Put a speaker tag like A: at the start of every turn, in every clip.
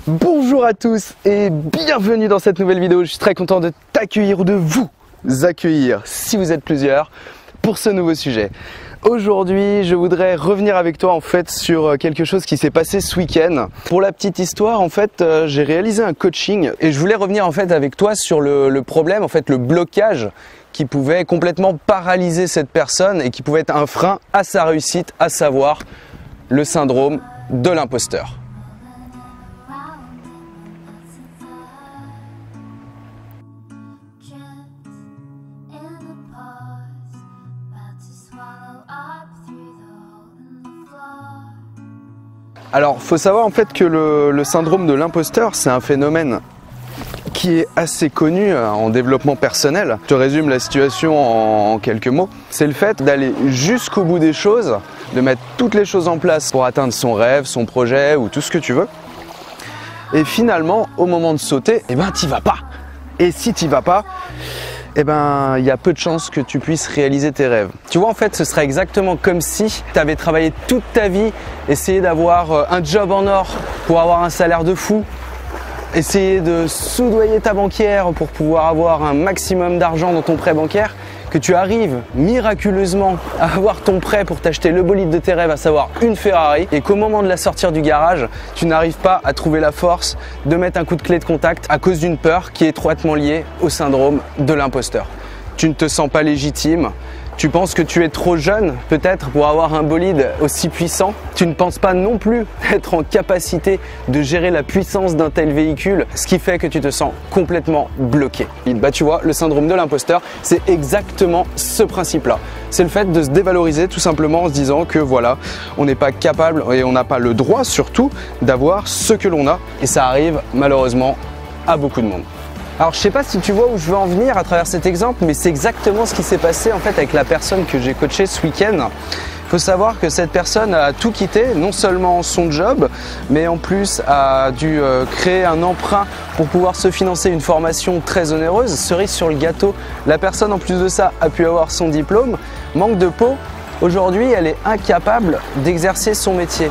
A: Bonjour à tous et bienvenue dans cette nouvelle vidéo. Je suis très content de t'accueillir ou de vous accueillir, si vous êtes plusieurs, pour ce nouveau sujet. Aujourd'hui, je voudrais revenir avec toi en fait sur quelque chose qui s'est passé ce week-end. Pour la petite histoire, en fait, j'ai réalisé un coaching et je voulais revenir en fait avec toi sur le problème, en fait, le blocage qui pouvait complètement paralyser cette personne et qui pouvait être un frein à sa réussite, à savoir le syndrome de l'imposteur. Alors, faut savoir en fait que le syndrome de l'imposteur, c'est un phénomène qui est assez connu en développement personnel. Je te résume la situation en quelques mots. C'est le fait d'aller jusqu'au bout des choses, de mettre toutes les choses en place pour atteindre son rêve, son projet ou tout ce que tu veux. Et finalement, au moment de sauter, t'y vas pas. Et si t'y vas pas, il y a peu de chances que tu puisses réaliser tes rêves. Tu vois, en fait, ce serait exactement comme si tu avais travaillé toute ta vie, essayé d'avoir un job en or pour avoir un salaire de fou, essayer de soudoyer ta banquière pour pouvoir avoir un maximum d'argent dans ton prêt bancaire, que tu arrives miraculeusement à avoir ton prêt pour t'acheter le bolide de tes rêves, à savoir une Ferrari, et qu'au moment de la sortir du garage, tu n'arrives pas à trouver la force de mettre un coup de clé de contact à cause d'une peur qui est étroitement liée au syndrome de l'imposteur. Tu ne te sens pas légitime. Tu penses que tu es trop jeune, peut-être, pour avoir un bolide aussi puissant. Tu ne penses pas non plus être en capacité de gérer la puissance d'un tel véhicule, ce qui fait que tu te sens complètement bloqué. Tu vois, le syndrome de l'imposteur, c'est exactement ce principe-là. C'est le fait de se dévaloriser tout simplement en se disant que voilà, on n'est pas capable et on n'a pas le droit surtout d'avoir ce que l'on a. Et ça arrive malheureusement à beaucoup de monde. Alors je sais pas si tu vois où je veux en venir à travers cet exemple, mais c'est exactement ce qui s'est passé en fait avec la personne que j'ai coachée ce week-end. Il faut savoir que cette personne a tout quitté, non seulement son job, mais en plus a dû créer un emprunt pour pouvoir se financer une formation très onéreuse. Cerise sur le gâteau, la personne en plus de ça a pu avoir son diplôme. Manque de peau, aujourd'hui elle est incapable d'exercer son métier.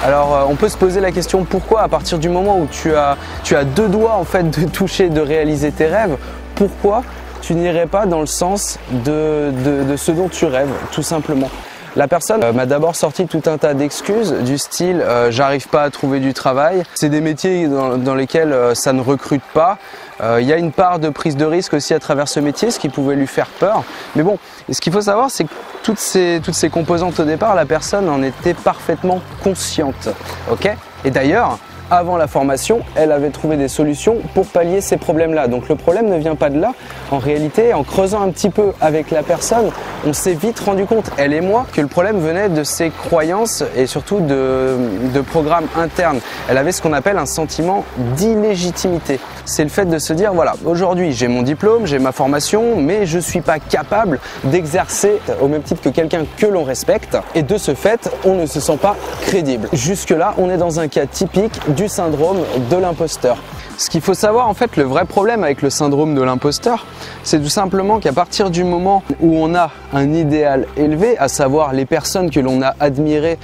A: Alors on peut se poser la question pourquoi, à partir du moment où tu as deux doigts en fait de toucher, de réaliser tes rêves, pourquoi tu n'irais pas dans le sens de ce dont tu rêves, tout simplement. La personne m'a d'abord sorti tout un tas d'excuses du style j'arrive pas à trouver du travail. C'est des métiers dans lesquels ça ne recrute pas. Il y a une part de prise de risque aussi à travers ce métier, ce qui pouvait lui faire peur. Mais bon, ce qu'il faut savoir, c'est que toutes ces composantes au départ, la personne en était parfaitement consciente. Ok ? Et d'ailleurs, avant la formation, elle avait trouvé des solutions pour pallier ces problèmes-là. Donc le problème ne vient pas de là. En réalité, en creusant un petit peu avec la personne, on s'est vite rendu compte, elle et moi, que le problème venait de ses croyances et surtout de programmes internes. Elle avait ce qu'on appelle un sentiment d'illégitimité. C'est le fait de se dire, voilà, aujourd'hui j'ai mon diplôme, j'ai ma formation, mais je ne suis pas capable d'exercer au même titre que quelqu'un que l'on respecte. Et de ce fait, on ne se sent pas crédible. Jusque-là, on est dans un cas typique du syndrome de l'imposteur. Ce qu'il faut savoir, en fait, le vrai problème avec le syndrome de l'imposteur, c'est tout simplement qu'à partir du moment où on a un idéal élevé, à savoir les personnes que l'on a admirées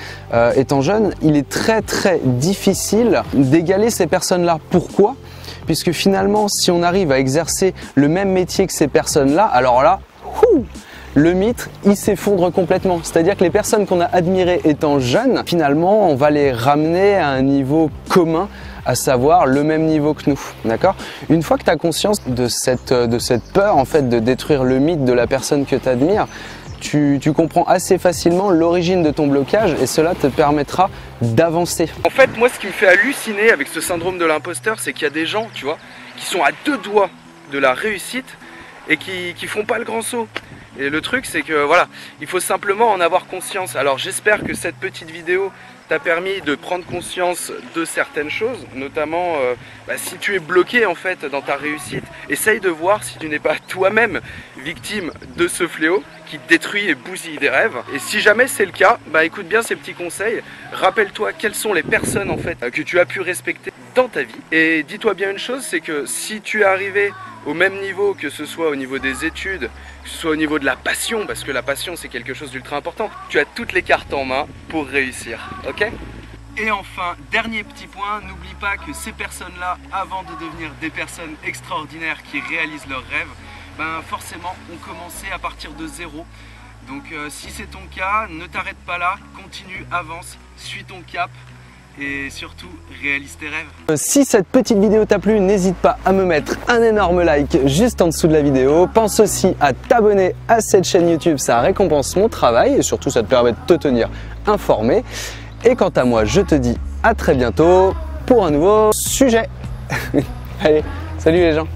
A: étant jeune, il est très très difficile d'égaler ces personnes-là. Pourquoi ? Puisque finalement, si on arrive à exercer le même métier que ces personnes-là, alors là, le mythe, il s'effondre complètement. C'est-à-dire que les personnes qu'on a admirées étant jeunes, finalement, on va les ramener à un niveau commun, à savoir le même niveau que nous. D'accord ? Une fois que tu as conscience de cette peur en fait de détruire le mythe de la personne que tu admires, tu comprends assez facilement l'origine de ton blocage et cela te permettra d'avancer. En fait, moi, ce qui me fait halluciner avec ce syndrome de l'imposteur, c'est qu'il y a des gens, tu vois, qui sont à deux doigts de la réussite et qui font pas le grand saut. Et le truc, c'est que voilà, il faut simplement en avoir conscience. Alors j'espère que cette petite vidéo t'a permis de prendre conscience de certaines choses, notamment si tu es bloqué en fait dans ta réussite, essaye de voir si tu n'es pas toi-même victime de ce fléau qui détruit et bousille des rêves. Et si jamais c'est le cas, écoute bien ces petits conseils, rappelle-toi quelles sont les personnes en fait que tu as pu respecter dans ta vie. Et dis-toi bien une chose, c'est que si tu es arrivé au même niveau, que ce soit au niveau des études, que ce soit au niveau de la passion, parce que la passion c'est quelque chose d'ultra important, tu as toutes les cartes en main pour réussir, ok ? Et enfin, dernier petit point, n'oublie pas que ces personnes-là, avant de devenir des personnes extraordinaires qui réalisent leurs rêves, ben forcément ont commencé à partir de zéro. Donc si c'est ton cas, ne t'arrête pas là, continue, avance, suis ton cap et surtout réalise tes rêves. Si cette petite vidéo t'a plu, n'hésite pas à me mettre un énorme like juste en dessous de la vidéo. Pense aussi à t'abonner à cette chaîne YouTube, ça récompense mon travail et surtout ça te permet de te tenir informé. Et quant à moi, je te dis à très bientôt pour un nouveau sujet. Allez, salut les gens!